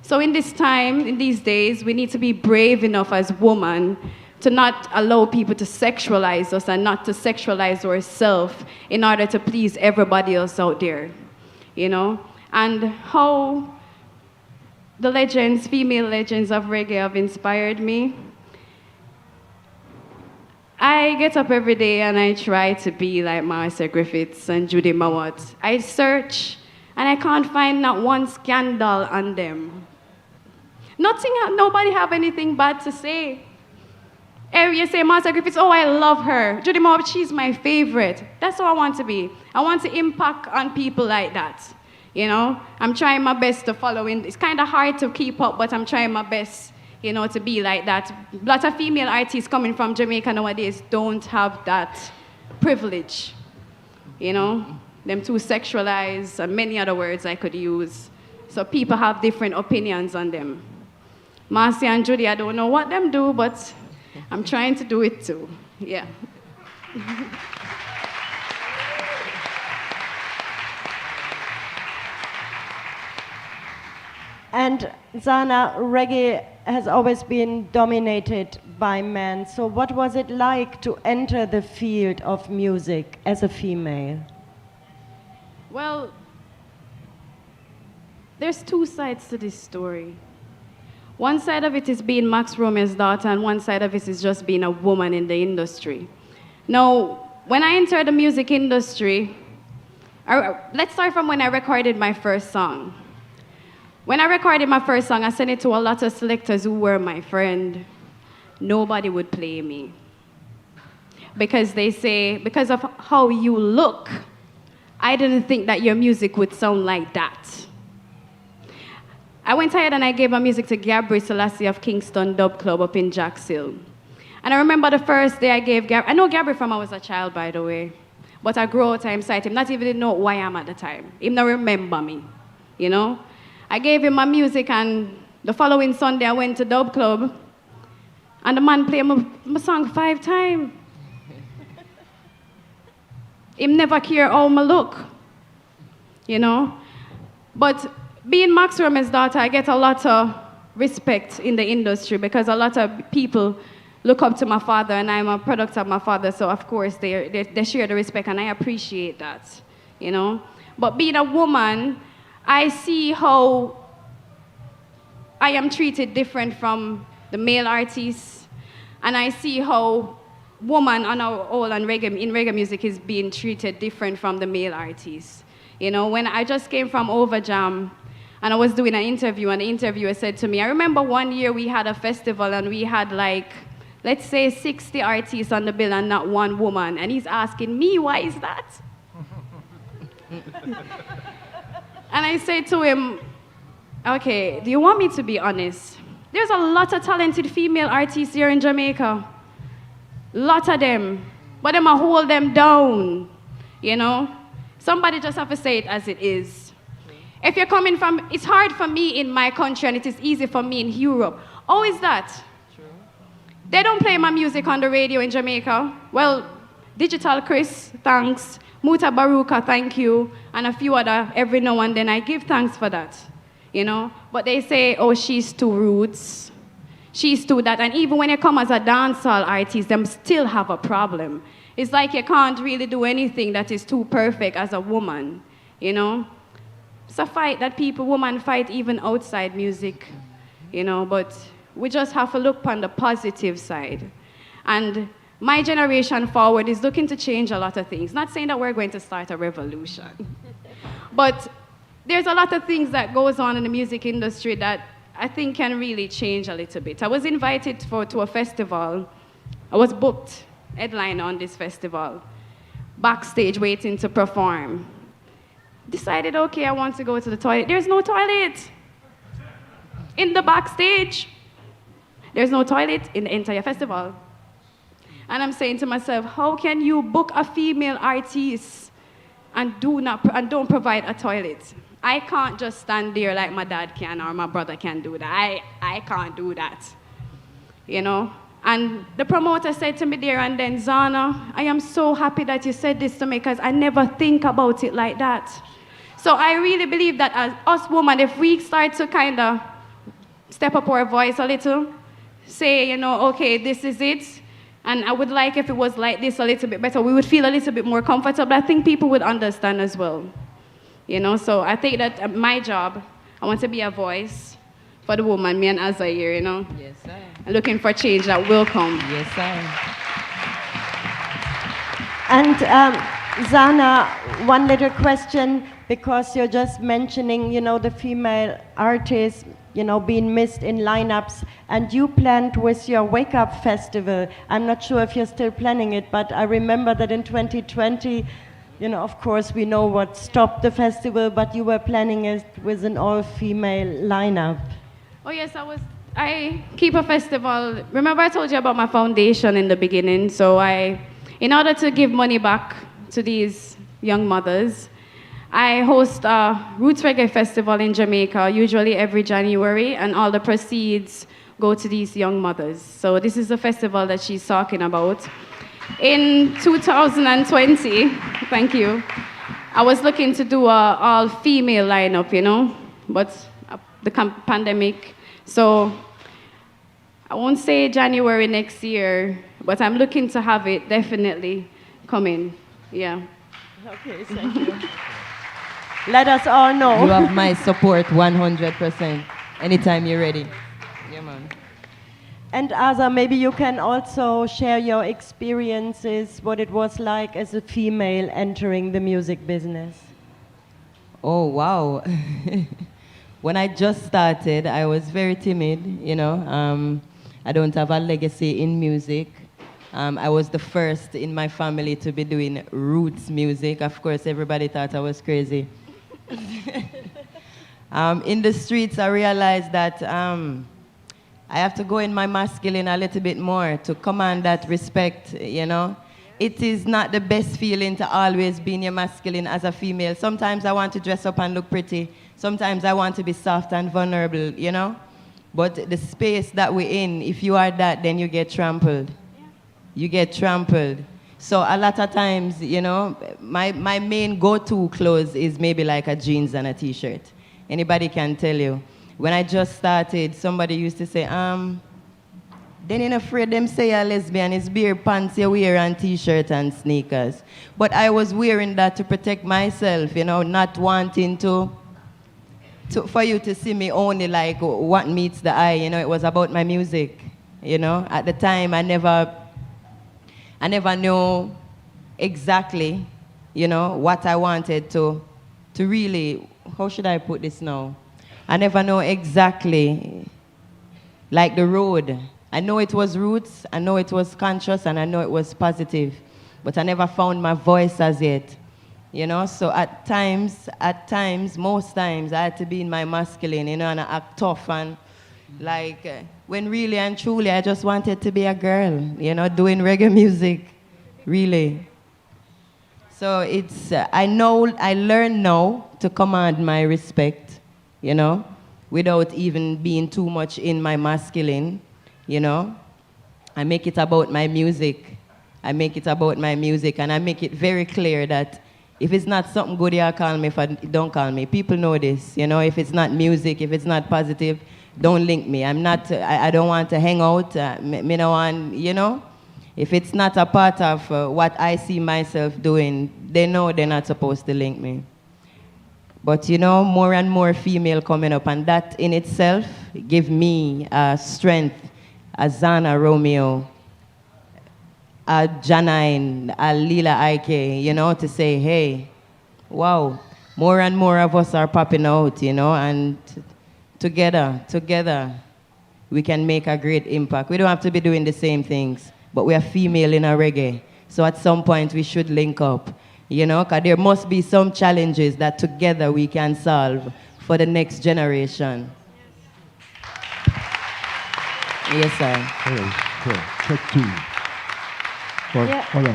So in this time, in these days, we need to be brave enough as women to not allow people to sexualize us and not to sexualize ourselves in order to please everybody else out there, you know? And how the legends, female legends of reggae have inspired me. I get up every day and I try to be like Marcia Griffiths and Judy Mawat. I search and I can't find not one scandal on them. Nobody have anything bad to say. You say, Marcia Griffiths, oh, I love her. Judy Mawat, she's my favorite. That's how I want to be. I want to impact on people like that. You know, I'm trying my best to follow in. It's kind of hard to keep up, but I'm trying my best, you know, to be like that. A lot of female artists coming from Jamaica nowadays don't have that privilege. You know, them too sexualized and many other words I could use. So people have different opinions on them. Marcia and Judy, I don't know what them do, but I'm trying to do it too. Yeah. And Xana, reggae has always been dominated by men. So what was it like to enter the field of music as a female? Well, there's two sides to this story. One side of it is being Max Romeo's daughter, and one side of it is just being a woman in the industry. Now, when I entered the music industry, let's start from when I recorded my first song. When I recorded my first song, I sent it to a lot of selectors who were my friend. Nobody would play me. Because they say, because of how you look, I didn't think that your music would sound like that. I went ahead and I gave my music to Gabri Selassie of Kingston Dub Club up in Jacks Hill. And I remember the first day I gave Gabri, I know Gabri from I was a child, by the way, but I grew out, I sight him, not even know who I am at the time. He not remember me, you know? I gave him my music, and the following Sunday I went to Dub Club, and the man played my song 5 times. Him never care how I look, you know? But being Max Romeo's daughter, I get a lot of respect in the industry because a lot of people look up to my father, and I'm a product of my father, so of course they share the respect, and I appreciate that, you know? But being a woman, I see how I am treated different from the male artists, and I see how woman on our whole and in reggae music is being treated different from the male artists. You know, when I just came from Overjam, and I was doing an interview, and the interviewer said to me, I remember one year we had a festival, and we had like, let's say 60 artists on the bill and not one woman, and he's asking me, why is that? And I said to him, okay, do you want me to be honest? There's a lot of talented female artists here in Jamaica. Lot of them. But them I hold them down, you know? Somebody just have to say it as it is. If you're coming from, it's hard for me in my country and it is easy for me in Europe. How is that? True. They don't play my music on the radio in Jamaica. Well, Digital Chris, thanks. Muta Baruka, thank you, and a few other every now and then. I give thanks for that, you know? But they say, oh, she's too roots, she's too that, and even when you come as a dancehall artist, them still have a problem. It's like you can't really do anything that is too perfect as a woman, you know? It's a fight that women fight even outside music, you know, but we just have to look on the positive side. And my generation forward is looking to change a lot of things. Not saying that we're going to start a revolution, but there's a lot of things that goes on in the music industry that I think can really change a little bit. I was invited to a festival. I was booked, headline on this festival, backstage waiting to perform. Decided, okay, I want to go to the toilet. There's no toilet. in the backstage. There's no toilet in the entire festival. And I'm saying to myself, how can you book a female artist and don't provide a toilet? I can't just stand there like my dad can or my brother can do that. I can't do that, you know? And the promoter said to me there and then, Xana, I am so happy that you said this to me because I never think about it like that. So I really believe that as us women, if we start to kind of step up our voice a little, say, you know, okay, this is it, and I would like if it was like this a little bit better, we would feel a little bit more comfortable. I think people would understand as well. You know, so I think that my job, I want to be a voice for the woman, me and Aza here, you know. Yes, sir. I'm looking for change that will come. Yes, sir. And Xana, one little question, because you're just mentioning, you know, the female artists, you know, being missed in lineups, and you planned with your Wake Up Festival. I'm not sure if you're still planning it, but I remember that in 2020, you know, of course, we know what stopped the festival, but you were planning it with an all-female lineup. Oh yes, I keep a festival. Remember I told you about my foundation in the beginning, so in order to give money back to these young mothers, I host a Roots Reggae Festival in Jamaica, usually every January, and all the proceeds go to these young mothers. So this is the festival that she's talking about. In 2020, thank you, I was looking to do an all-female lineup, you know, but the pandemic. So I won't say January next year, but I'm looking to have it definitely coming, yeah. Okay, thank you. Let us all know. You have my support 100%. Anytime you're ready. Yeah, man. And Aza, maybe you can also share your experiences, what it was like as a female entering the music business. Oh, wow. When I just started, I was very timid, you know. I don't have a legacy in music. I was the first in my family to be doing roots music. Of course, everybody thought I was crazy. In the streets, I realized that I have to go in my masculine a little bit more to command that respect, you know. It is not the best feeling to always be in your masculine as a female. Sometimes I want to dress up and look pretty. Sometimes I want to be soft and vulnerable, you know. But the space that we're in, if you are that, then you get trampled. You get trampled. So a lot of times, you know, my main go-to clothes is maybe like a jeans and a t-shirt. Anybody can tell you. When I just started, somebody used to say, then you're afraid them say you're lesbian, it's bare pants you wear and t-shirt and sneakers. But I was wearing that to protect myself, you know, not wanting for you to see me only like what meets the eye, you know. It was about my music, you know. At the time, I never knew exactly, you know, what I wanted to really, how should I put this now? I never know exactly, like the road. I know it was roots, I know it was conscious, and I know it was positive, but I never found my voice as yet, you know? So at times, most times, I had to be in my masculine, you know, and I act tough, and like, when really and truly, I just wanted to be a girl, you know, doing reggae music, really. So it's, I learn now to command my respect, you know, without even being too much in my masculine, you know. I make it about my music. I make it about my music, and I make it very clear that if it's not something good, you call me, don't call me. People know this, you know. If it's not music, if it's not positive, don't link me. I don't want to hang out. Me no want, you know. If it's not a part of what I see myself doing, they know they're not supposed to link me. But, you know, more and more female coming up, and that in itself give me strength, a Xana Romeo, a Janine, a Lila Ike, you know, to say, hey, wow, more and more of us are popping out, you know, and together, we can make a great impact. We don't have to be doing the same things, but we are female in a reggae. So at some point, we should link up, you know, because there must be some challenges that together we can solve for the next generation. Yes, sir. Hey, cool. Check 2. Yeah. Hold on.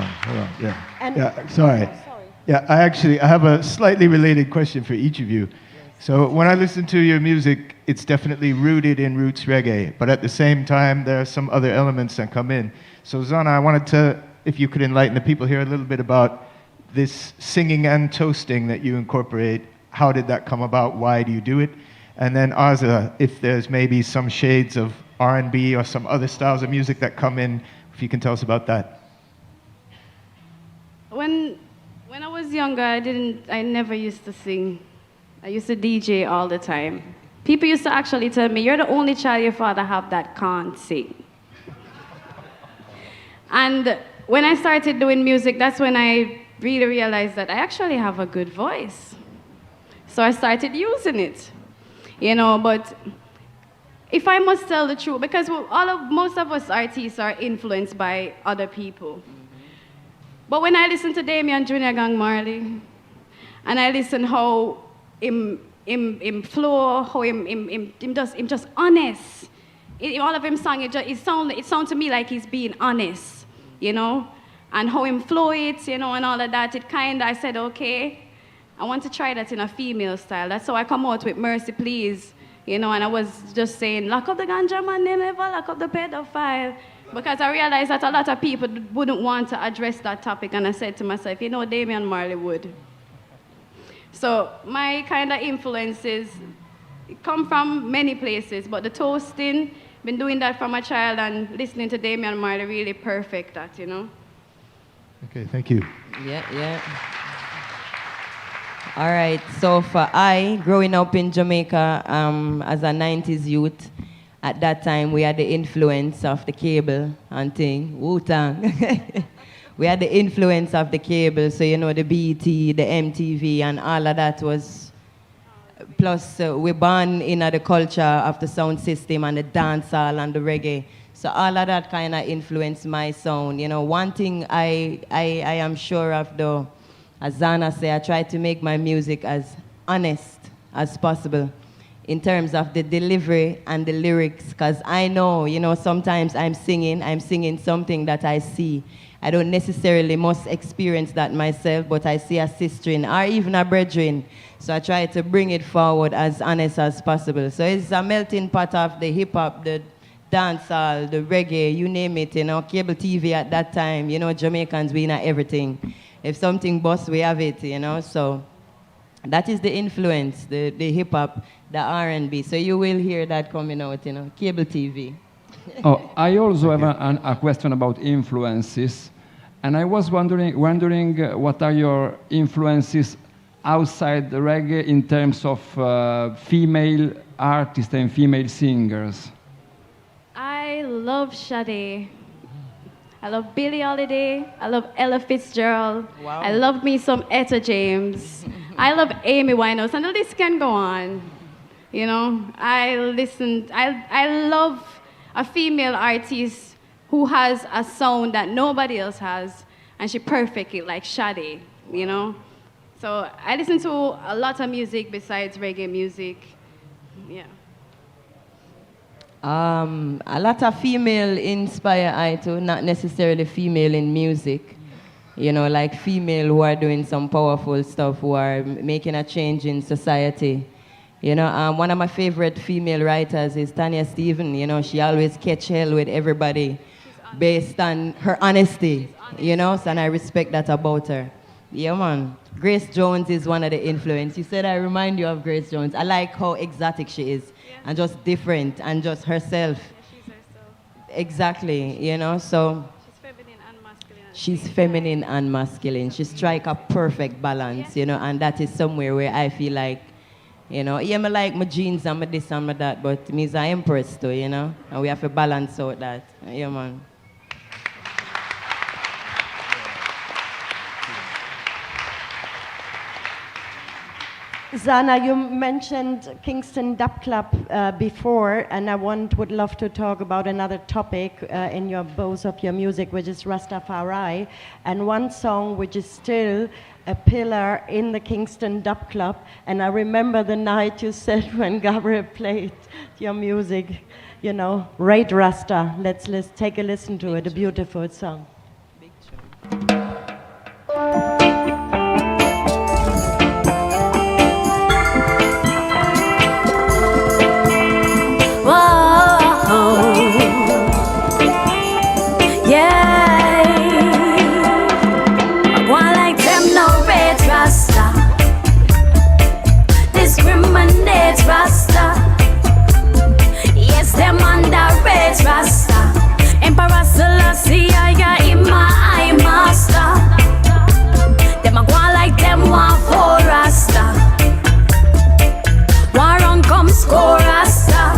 Yeah. And- Yeah, sorry. Yeah, I have a slightly related question for each of you. So when I listen to your music, it's definitely rooted in roots reggae, but at the same time, there are some other elements that come in. So Xana, I wanted to, if you could enlighten the people here a little bit about this singing and toasting that you incorporate. How did that come about? Why do you do it? And then Aza, if there's maybe some shades of R&B or some other styles of music that come in, if you can tell us about that. When I was younger, I never used to sing. I used to DJ all the time. People used to actually tell me, you're the only child your father have that can't sing. And when I started doing music, that's when I really realized that I actually have a good voice. So I started using it, you know, but if I must tell the truth, because most of us artists are influenced by other people. But when I listen to Damian Junior Gang Marley, and I listen how him flow, how him just honest. All of him song, it sound to me like he's being honest, you know? And how him flow it, you know, and all of that, I said, okay, I want to try that in a female style. That's how I come out with Mercy Please, you know, and I was just saying, lock up the ganja man, they never lock up the pedophile. Because I realized that a lot of people wouldn't want to address that topic, and I said to myself, you know, Damian Marley would. So my kind of influences come from many places, but the toasting, been doing that from a child, and listening to Damian Marley really perfect that, you know. Okay, thank you. Yeah. All right, so for growing up in Jamaica as a 90s youth, at that time we had the influence of the cable and thing, Wu-Tang. We had the influence of the cable, so you know, the BET, the MTV, and all of that was, plus we're born in the culture of the sound system and the dancehall and the reggae. So all of that kind of influenced my sound. You know, one thing I am sure of though, as Xana say, I try to make my music as honest as possible in terms of the delivery and the lyrics, because I know, you know, sometimes I'm singing something that I see. I don't necessarily must experience that myself, but I see a sister or even a brethren. So I try to bring it forward as honest as possible. So it's a melting pot of the hip-hop, the dancehall, the reggae, you name it, you know, cable TV at that time, you know, Jamaicans, we know everything. If something busts, we have it, you know, so that is the influence, the hip-hop, the R&B. So you will hear that coming out, you know, cable TV. Oh, I also have a question about influences, and I was wondering what are your influences outside the reggae in terms of female artists and female singers? I love Sade. I love Billie Holiday. I love Ella Fitzgerald. Wow. I love me some Etta James. I love Amy Winehouse, and the list can go on. You know, I love a female artist who has a sound that nobody else has, and she perfect it like Sade, you know? So I listen to a lot of music besides reggae music, yeah. A lot of female inspire I too, not necessarily female in music. You know, like female who are doing some powerful stuff, who are making a change in society. You know, one of my favorite female writers is Tanya Steven. You know, she always catch hell with everybody based on her honesty, you know, so, and I respect that about her. Yeah, man. Grace Jones is one of the influence. You said I remind you of Grace Jones. I like how exotic she is, and just different, and just herself. Yeah, she's herself. Exactly, you know, so. She's feminine and masculine. She's feminine and masculine. She strike a perfect balance, you know, and that is somewhere where I feel like, you know, yeah, me like my jeans and my this and my that, but me's an empress too, you know, and we have to balance out that. Yeah, man. Xana, you mentioned Kingston Dub Club before, and I would love to talk about another topic in both of your music, which is Rastafari, and one song which is still a pillar in the Kingston Dub Club. And I remember the night you said when Gabriel played your music, you know, Raid Rasta. Let's take a listen to it, a beautiful song. Discriminate Rasta. Yes, them underrate Rasta. Emperor Selassie, I am my master. Them a go like them want for Rasta. War on come score Rasta.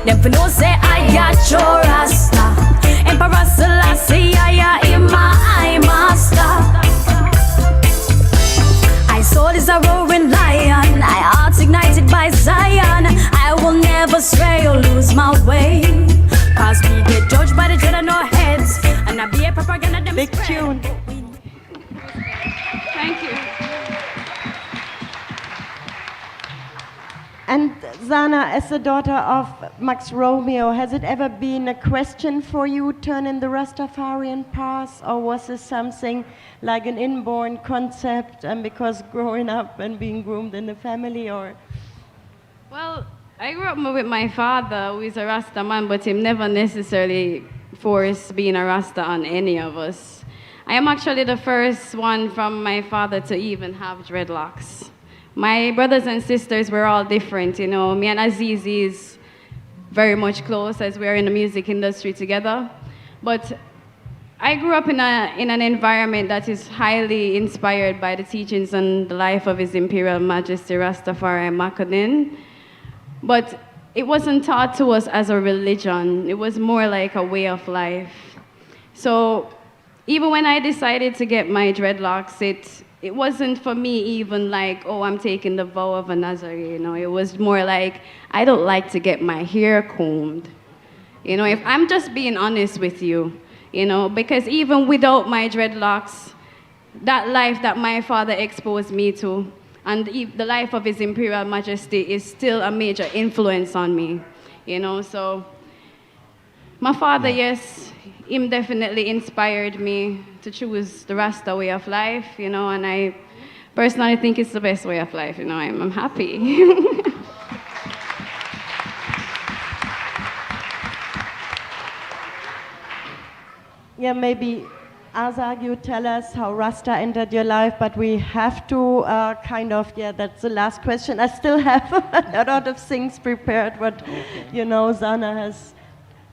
Them for no say I got your Rasta. Emperor Selassie, I am my master. Soul is a roaring lion, my heart's ignited by Zion. I will never stray or lose my way, cause we get judged by the dread of no heads, and I be a propaganda them Big spread. tune. Thank you. And Xana, as the daughter of Max Romeo, has it ever been a question for you turning the Rastafarian path, or was this something like an inborn concept, and because growing up and being groomed in the family, or? Well, I grew up with my father, who is a Rasta man, but he never necessarily forced being a Rasta on any of us. I am actually the first one from my father to even have dreadlocks. My brothers and sisters were all different, you know. Me and Azizi is very much close as we're in the music industry together. But I grew up in an environment that is highly inspired by the teachings and the life of His Imperial Majesty Rastafari Makonnen. But it wasn't taught to us as a religion. It was more like a way of life. So even when I decided to get my dreadlocks, it wasn't for me even like, oh, I'm taking the vow of a Nazarene, you know. It was more like, I don't like to get my hair combed. You know, if I'm just being honest with you, you know, because even without my dreadlocks, that life that my father exposed me to, and the life of His Imperial Majesty is still a major influence on me, you know. So my father, yes, him definitely inspired me to choose the Rasta way of life, you know, and I personally think it's the best way of life, you know. I'm happy. Yeah, maybe Aza, you tell us how Rasta entered your life, but we have to that's the last question. I still have a lot of things prepared, but you know, Xana has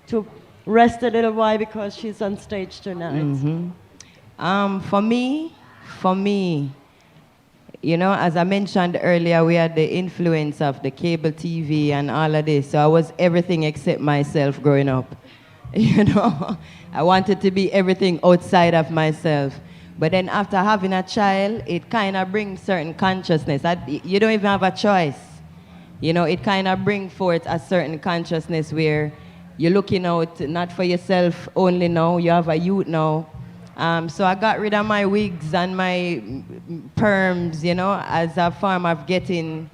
to rest a little while because she's on stage tonight. Mm-hmm. For me, you know, as I mentioned earlier, we had the influence of the cable TV and all of this, so I was everything except myself growing up. You know, I wanted to be everything outside of myself. But then after having a child, it kind of brings certain consciousness. You don't even have a choice. You know, it kind of brings forth a certain consciousness where you're looking out not for yourself only now, you have a youth now. So I got rid of my wigs and my perms, you know, as a form of getting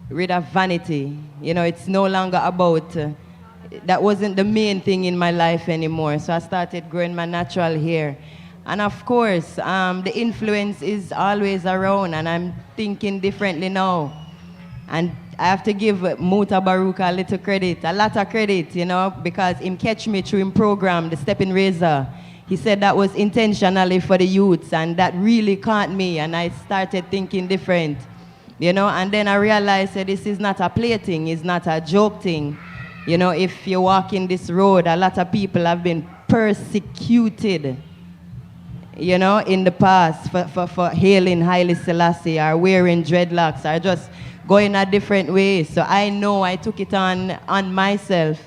rid of vanity. You know, it's no longer about... that wasn't the main thing in my life anymore. So I started growing my natural hair. And of course, the influence is always around, and I'm thinking differently now. And I have to give Muta Baruka a lot of credit, you know, because him catch me through him program, The Stepping Razor. He said that was intentionally for the youths, and that really caught me, and I started thinking different, you know. And then I realized that this is not a play thing, it's not a joke thing. You know, if you walk in this road, a lot of people have been persecuted, you know, in the past for hailing Haile Selassie or wearing dreadlocks or just going a different way. So I know I took it on myself.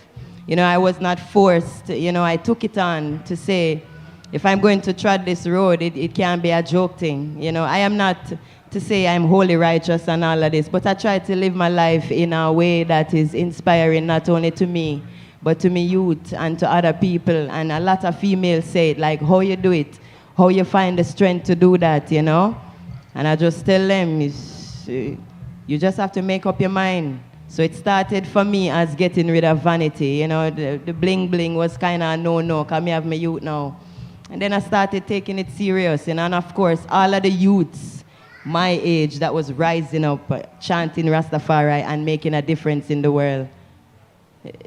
You know, I was not forced. You know, I took it on to say, if I'm going to tread this road, it can't be a joke thing. You know, I am not to say I'm wholly righteous and all of this, but I try to live my life in a way that is inspiring not only to me, but to me youth and to other people. And a lot of females say it, like, how you do it, how you find the strength to do that, you know? And I just tell them, you just have to make up your mind. So it started for me as getting rid of vanity. You know, the bling bling was kind of no, because I have my youth now. And then I started taking it serious. You know, and of course, all of the youths my age that was rising up, chanting Rastafari and making a difference in the world.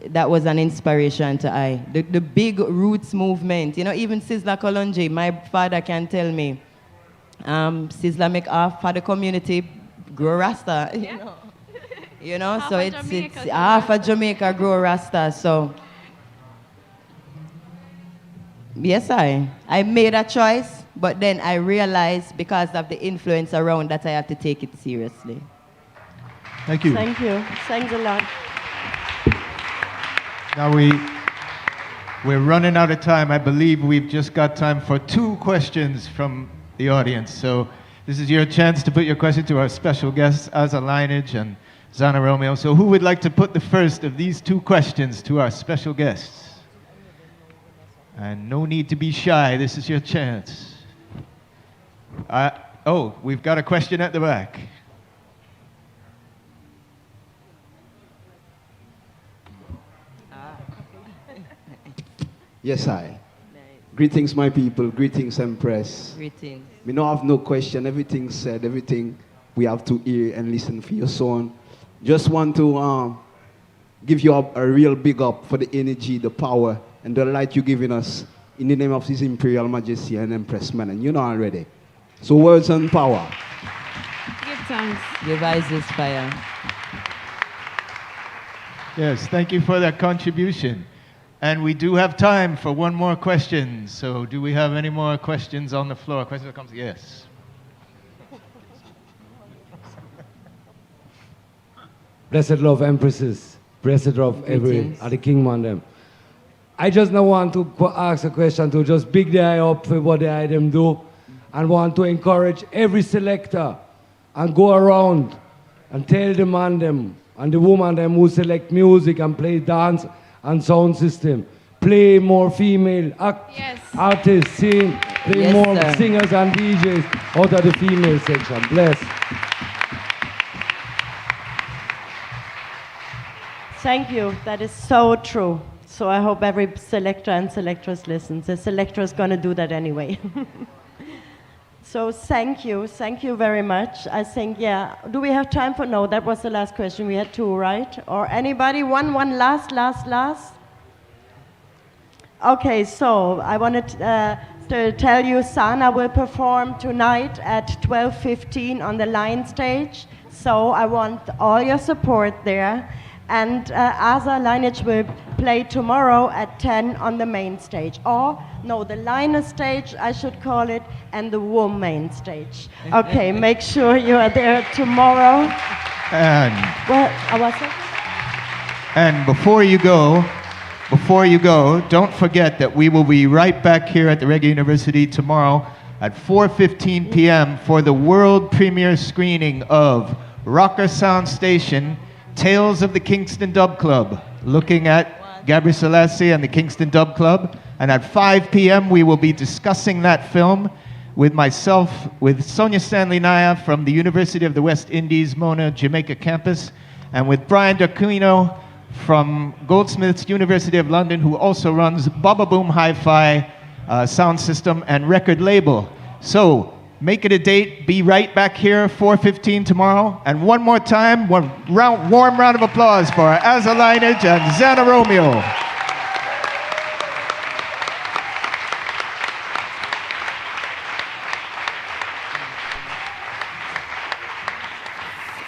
That was an inspiration to I. The big roots movement, you know, even Sizzla Kolonji, my father can tell me, Sizzla make half for the community grow Rasta, you know, so it's half of Jamaica grow Rasta, so. Yes, I made a choice, but then I realized because of the influence around that I have to take it seriously. Thank you. Thank you. Thanks a lot. Now we're running out of time. I believe we've just got time for 2 questions from the audience. So this is your chance to put your question to our special guests, Aza Lineage and Xana Romeo. So who would like to put the first of these 2 questions to our special guests? And no need to be shy. This is your chance. Oh, we've got a question at the back. Yes, I. Greetings, my people. Greetings, Empress. Greetings. We don't have no question. Everything said, everything we have to hear and listen for your song. Just want to give you a real big up for the energy, the power, and the light you're giving us in the name of His Imperial Majesty and Empress Manan. You know already. So words and power. Give thanks. Give Isis fire. Yes, thank you for that contribution. And we do have time for one more question. So do we have any more questions on the floor? Questions that comes? Yes. Blessed love, Empresses. Blessed love, every other king on them. I just now want to ask a question to just big the eye up for what the eye them do, and want to encourage every selector and go around and tell the man them and the woman them who select music and play dance and sound system, play more female artists, sing, play more singers and DJs out of the female section. Bless. Thank you. That is so true. So I hope every selector and selectress listens. The selector is going to do that anyway. So thank you very much. I think, yeah, do we have time for, no, that was the last question. We had 2, right? Or anybody, one last? Okay, so I wanted to tell you Xana will perform tonight at 12:15 on the Lion stage. So I want all your support there. And Aza Lineage will play tomorrow at 10 on the main stage. Or, no, the Lioness stage, I should call it, and the Womb main stage. Okay, make sure you are there tomorrow. And, what's it? And before you go, don't forget that we will be right back here at the Reggae University tomorrow at 4:15 p.m. for the world premiere screening of Rocker Sound Station, Tales of the Kingston Dub Club, looking at Gabriel Selassie and the Kingston Dub Club. And at 5 p.m. we will be discussing that film with myself, with Sonia Stanley Naya from the University of the West Indies, Mona, Jamaica campus, and with Brian D'Aquino from Goldsmiths, University of London, who also runs Baba Boom Hi-Fi sound system and record label. So, make it a date. Be right back here, 4:15 tomorrow. And one more time, warm round of applause for Aza Lineage and Xana Romeo.